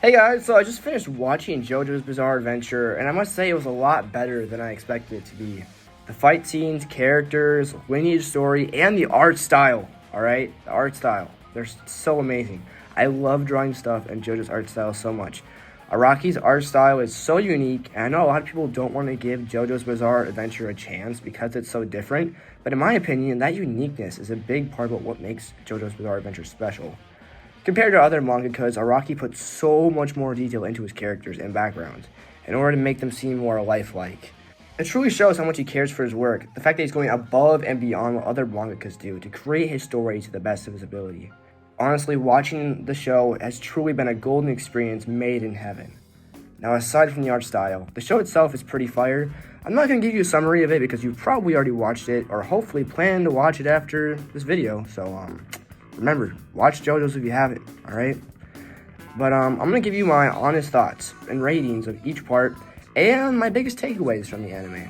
Hey guys, so I just finished watching JoJo's Bizarre Adventure, and I must say it was a lot better than I expected it to be. The fight scenes, characters, lineage story, and the art style, alright? The art style. They're so amazing. I love drawing stuff and JoJo's art style so much. Araki's art style is so unique, and I know a lot of people don't want to give JoJo's Bizarre Adventure a chance because it's so different, but in my opinion, that uniqueness is a big part of what makes JoJo's Bizarre Adventure special. Compared to other mangakas, Araki puts so much more detail into his characters and backgrounds in order to make them seem more lifelike. It truly shows how much he cares for his work, the fact that he's going above and beyond what other mangakas do to create his story to the best of his ability. Honestly, watching the show has truly been a golden experience made in heaven. Now, aside from the art style, the show itself is pretty fire. I'm not going to give you a summary of it because you've probably already watched it or hopefully plan to watch it after this video, so remember, watch JoJo's if you haven't, alright? But I'm going to give you my honest thoughts and ratings of each part and my biggest takeaways from the anime.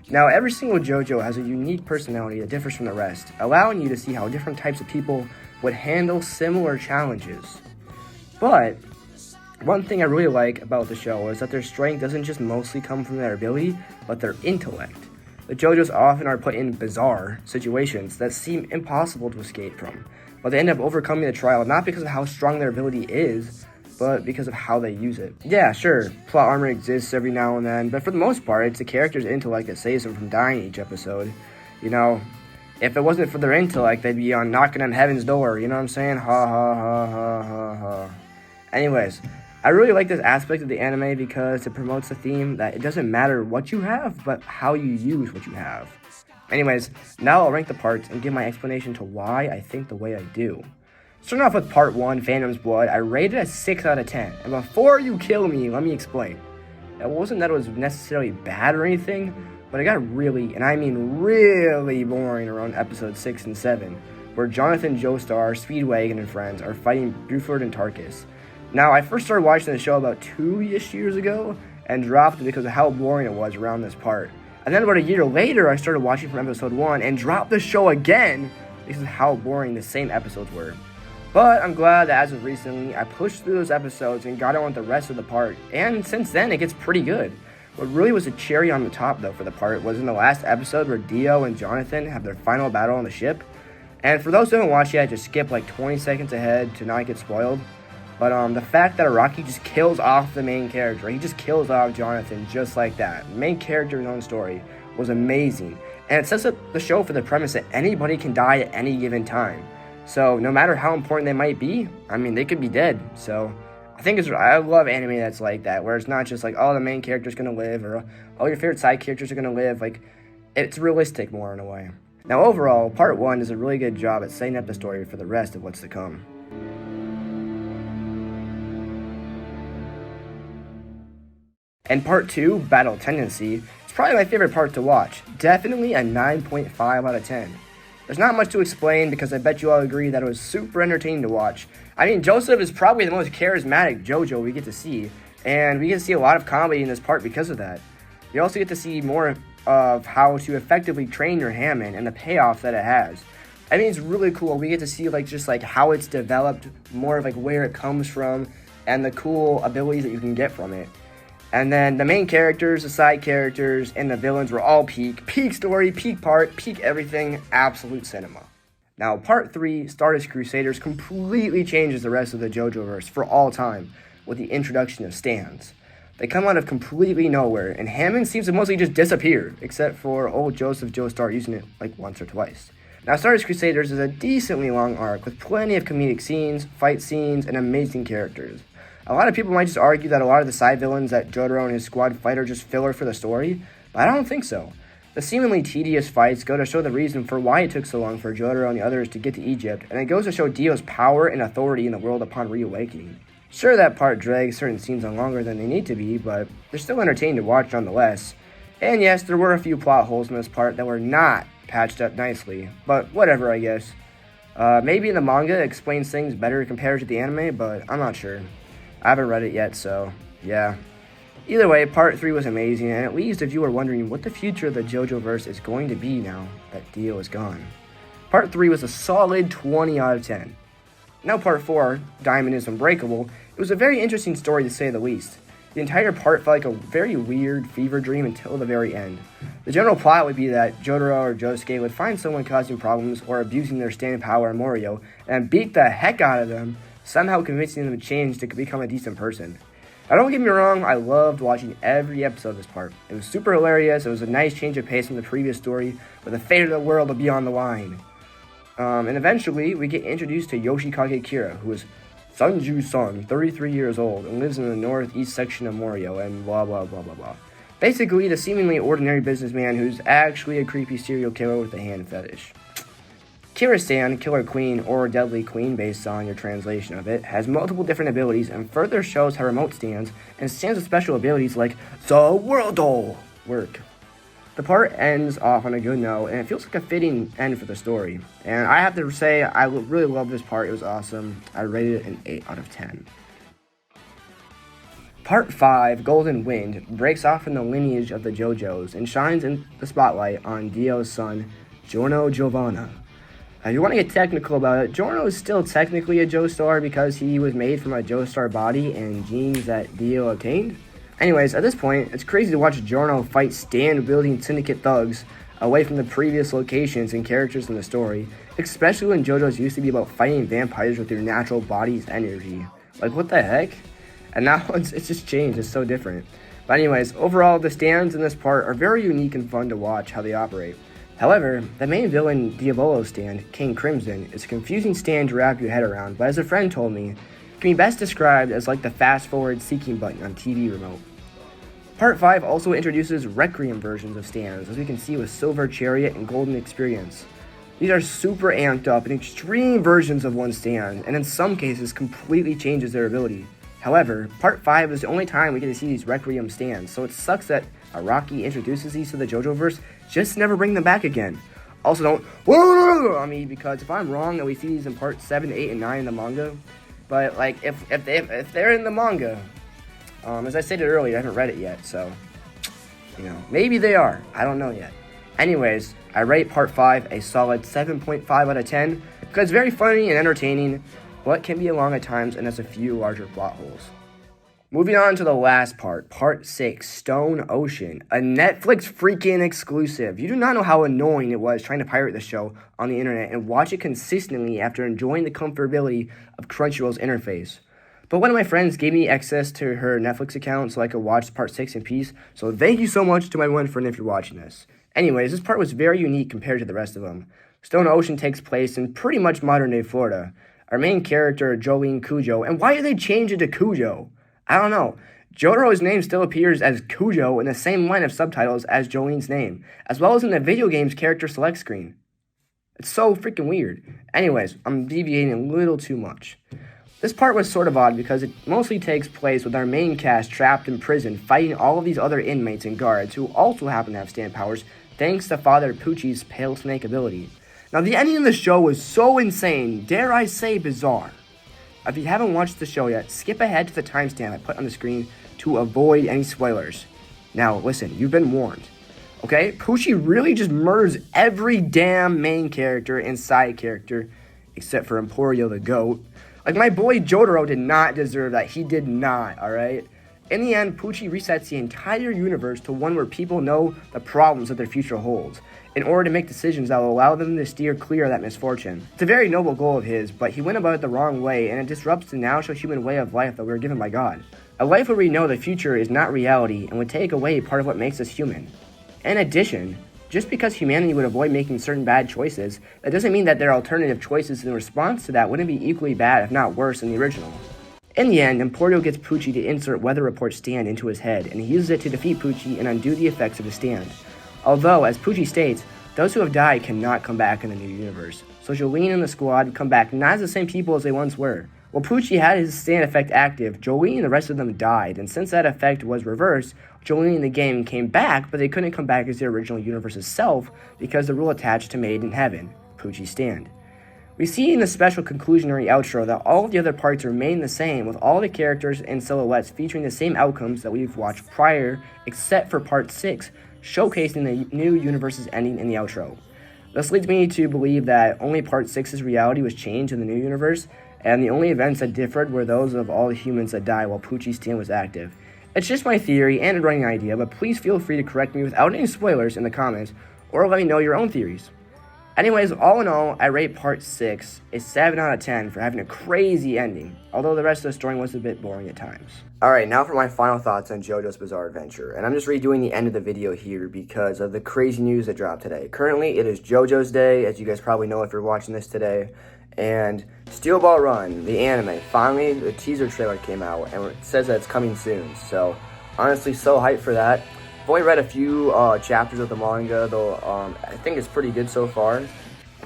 Now, every single JoJo has a unique personality that differs from the rest, allowing you to see how different types of people would handle similar challenges. But one thing I really like about the show is that their strength doesn't just mostly come from their ability, but their intellect. The JoJos often are put in bizarre situations that seem impossible to escape from, but they end up overcoming the trial not because of how strong their ability is, but because of how they use it. Yeah, sure, plot armor exists every now and then, but for the most part, it's the character's intellect that saves them from dying each episode. You know, if it wasn't for their intellect, they'd be on knocking on heaven's door, you know what I'm saying? Ha ha ha ha ha ha. Anyways, I really like this aspect of the anime because it promotes the theme that it doesn't matter what you have, but how you use what you have. Anyways, now I'll rank the parts and give my explanation to why I think the way I do. Starting off with part 1, Phantom's Blood, I rated it a 6 out of 10. And before you kill me, let me explain. It wasn't that it was necessarily bad or anything, but it got really, and I mean really boring around episodes 6 and 7, where Jonathan, Joestar, Speedwagon, and friends are fighting Buford and Tarkus. Now, I first started watching the show about 2-ish years ago, and dropped it because of how boring it was around this part. And then about a year later, I started watching from episode 1 and dropped the show again because of how boring the same episodes were. But I'm glad that as of recently, I pushed through those episodes and got on with the rest of the part, and since then, it gets pretty good. What really was a cherry on the top, though, for the part was in the last episode where Dio and Jonathan have their final battle on the ship. And for those who haven't watched yet, just skip like 20 seconds ahead to not get spoiled. But the fact that Araki just kills off the main character, he just kills off Jonathan just like that. The main character's own story was amazing. And it sets up the show for the premise that anybody can die at any given time. So no matter how important they might be, I mean, they could be dead. So I love anime that's like that, where it's not just like, oh, the main character's gonna live, or oh, your favorite side characters are gonna live. Like, it's realistic more in a way. Now overall, part 1 does a really good job at setting up the story for the rest of what's to come. And part 2, Battle Tendency, is probably my favorite part to watch. Definitely a 9.5 out of 10. There's not much to explain because I bet you all agree that it was super entertaining to watch. I mean, Joseph is probably the most charismatic JoJo we get to see, and we get to see a lot of comedy in this part because of that. You also get to see more of how to effectively train your Hammond and the payoff that it has. I mean, it's really cool. We get to see just how it's developed, more of where it comes from, and the cool abilities that you can get from it. And then the main characters, the side characters, and the villains were all peak. Peak story, peak part, peak everything, absolute cinema. Now, part 3, Stardust Crusaders, completely changes the rest of the JoJoverse for all time with the introduction of stands. They come out of completely nowhere, and Hammond seems to mostly just disappear, except for old Joseph Joestar using it once or twice. Now, Stardust Crusaders is a decently long arc with plenty of comedic scenes, fight scenes, and amazing characters. A lot of people might just argue that a lot of the side villains that Jotaro and his squad fight are just filler for the story, but I don't think so. The seemingly tedious fights go to show the reason for why it took so long for Jotaro and the others to get to Egypt, and it goes to show Dio's power and authority in the world upon reawakening. Sure, that part drags certain scenes on longer than they need to be, but they're still entertaining to watch nonetheless. And yes, there were a few plot holes in this part that were not patched up nicely, but whatever, I guess. Maybe in the manga it explains things better compared to the anime, but I'm not sure. I haven't read it yet, so yeah. Either way, part 3 was amazing, and at least if you were wondering what the future of the JoJoverse is going to be now that Dio is gone. Part 3 was a solid 20 out of 10. Now part 4, Diamond is Unbreakable, It was a very interesting story to say the least. The entire part felt like a very weird fever dream until the very end. The general plot would be that Jotaro or Josuke would find someone causing problems or abusing their stand power on Morio and beat the heck out of them, somehow convincing them to change to become a decent person. Now don't get me wrong, I loved watching every episode of this part. It was super hilarious, it was a nice change of pace from the previous story, where the fate of the world will be on the line. And eventually, we get introduced to Yoshikage Kira, who is Sanju's son, 33 years old, and lives in the northeast section of Morio, and blah blah blah blah blah. Basically, the seemingly ordinary businessman who's actually a creepy serial killer with a hand fetish. Kira-san, Killer Queen, or Deadly Queen based on your translation of it, has multiple different abilities and further shows how remote stands and stands with special abilities like the World work. The part ends off on a good note, and it feels like a fitting end for the story. And I have to say, I really love this part. It was awesome. I rated it an 8 out of 10. Part 5, Golden Wind, breaks off from the lineage of the JoJo's and shines in the spotlight on Dio's son, Giorno Giovanna. If you want to get technical about it, Giorno is still technically a Joestar because he was made from a Joestar body and genes that Dio obtained. Anyways, at this point, it's crazy to watch Giorno fight stand-building syndicate thugs away from the previous locations and characters in the story, especially when JoJo's used to be about fighting vampires with your natural body's energy. Like, what the heck? And now it's just changed, it's so different. But anyways, overall, the stands in this part are very unique and fun to watch how they operate. However, the main villain, Diavolo's stand, King Crimson, is a confusing stand to wrap your head around, but as a friend told me, it can be best described as like the fast-forward seeking button on TV remote. Part 5 also introduces Requiem versions of stands, as we can see with Silver Chariot and Golden Experience. These are super amped up and extreme versions of one stand, and in some cases completely changes their ability. However, Part 5 is the only time we get to see these Requiem stands, so it sucks that Araki introduces these to the JoJo-verse, just never bring them back again. Also don't on me, because if I'm wrong that we see these in Part 7, 8, and 9 in the manga, but like if they're in the manga, as I stated earlier, I haven't read it yet, so, maybe they are, I don't know yet. Anyways, I rate Part 5 a solid 7.5 out of 10, because it's very funny and entertaining, but can be long at times and has a few larger plot holes. Moving on to the last part, Part 6, Stone Ocean, a Netflix freaking exclusive. You do not know how annoying it was trying to pirate the show on the internet and watch it consistently after enjoying the comfortability of Crunchyroll's interface. But one of my friends gave me access to her Netflix account so I could watch Part 6 in peace, so thank you so much to my one friend if you're watching this. Anyways, this part was very unique compared to the rest of them. Stone Ocean takes place in pretty much modern-day Florida. Our main character, Jolene Cujo, and why did they change it to Cujo? I don't know. Jotaro's name still appears as Cujo in the same line of subtitles as Jolene's name, as well as in the video game's character select screen. It's so freaking weird. Anyways, I'm deviating a little too much. This part was sort of odd because it mostly takes place with our main cast trapped in prison fighting all of these other inmates and guards who also happen to have stand powers thanks to Father Pucci's Pale Snake ability. Now the ending of the show was so insane, dare I say bizarre. If you haven't watched the show yet, skip ahead to the timestamp I put on the screen to avoid any spoilers. Now, listen, you've been warned. Okay? Pucci really just murders every damn main character and side character, except for Emporio the Goat. Like, my boy Jotaro did not deserve that. He did not, alright? In the end, Pucci resets the entire universe to one where people know the problems that their future holds, in order to make decisions that will allow them to steer clear of that misfortune. It's a very noble goal of his, but he went about it the wrong way, and it disrupts the natural human way of life that we were given by God. A life where we know the future is not reality and would take away part of what makes us human. In addition, just because humanity would avoid making certain bad choices, that doesn't mean that their alternative choices in response to that wouldn't be equally bad, if not worse, than the original. In the end, Emporio gets Pucci to insert Weather Report stand into his head, and he uses it to defeat Pucci and undo the effects of his stand. Although, as Pucci states, those who have died cannot come back in the new universe, so Jolene and the squad come back not as the same people as they once were. While Pucci had his stand effect active, Jolene and the rest of them died, and since that effect was reversed, Jolene and the gang came back, but they couldn't come back as their original universe's self because the rule attached to Made in Heaven, Pucci's stand. We see in the special conclusionary outro that all of the other parts remain the same, with all the characters and silhouettes featuring the same outcomes that we've watched prior, except for Part 6, showcasing the new universe's ending in the outro. This leads me to believe that only Part 6's reality was changed in the new universe, and the only events that differed were those of all the humans that died while Poochie's team was active. It's just my theory and a running idea, but please feel free to correct me without any spoilers in the comments, or let me know your own theories. Anyways, all in all, I rate part 6 a 7 out of 10 for having a crazy ending, although the rest of the story was a bit boring at times. Alright, now for my final thoughts on JoJo's Bizarre Adventure, and I'm just redoing the end of the video here because of the crazy news that dropped today. Currently, it is JoJo's Day, as you guys probably know if you're watching this today, and Steel Ball Run, the anime, finally the teaser trailer came out, and it says that it's coming soon, so honestly, so hyped for that. I've only read a few chapters of the manga, though I think it's pretty good so far.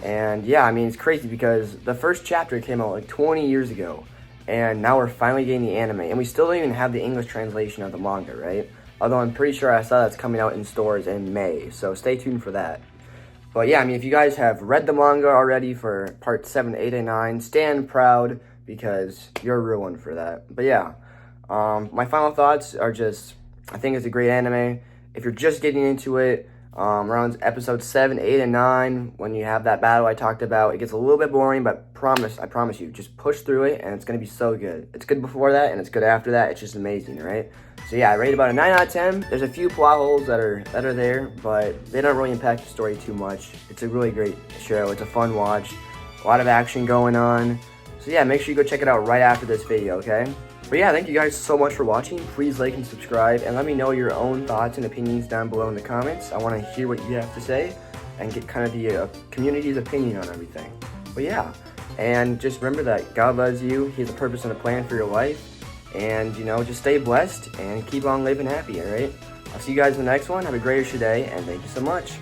And yeah, I mean, it's crazy because the first chapter came out like 20 years ago, and now we're finally getting the anime, and we still don't even have the English translation of the manga, right? Although I'm pretty sure I saw that's coming out in stores in May, so stay tuned for that. But yeah, I mean, if you guys have read the manga already for parts 7, 8, and 9, stand proud because you're a real one for that. But yeah, my final thoughts are just, I think it's a great anime. If you're just getting into it, around episode 7, 8, and 9, when you have that battle I talked about, it gets a little bit boring, but I promise you, just push through it, and it's going to be so good. It's good before that, and it's good after that. It's just amazing, right? So yeah, I rate about a 9 out of 10. There's a few plot holes that are there, but they don't really impact the story too much. It's a really great show. It's a fun watch. A lot of action going on. So yeah, make sure you go check it out right after this video, okay? But yeah, thank you guys so much for watching. Please like and subscribe, and let me know your own thoughts and opinions down below in the comments. I want to hear what you have to say and get kind of the community's opinion on everything. But yeah, and just remember that God loves you. He has a purpose and a plan for your life. And, you know, just stay blessed and keep on living happy, all right? I'll see you guys in the next one. Have a great rest of your day, and thank you so much.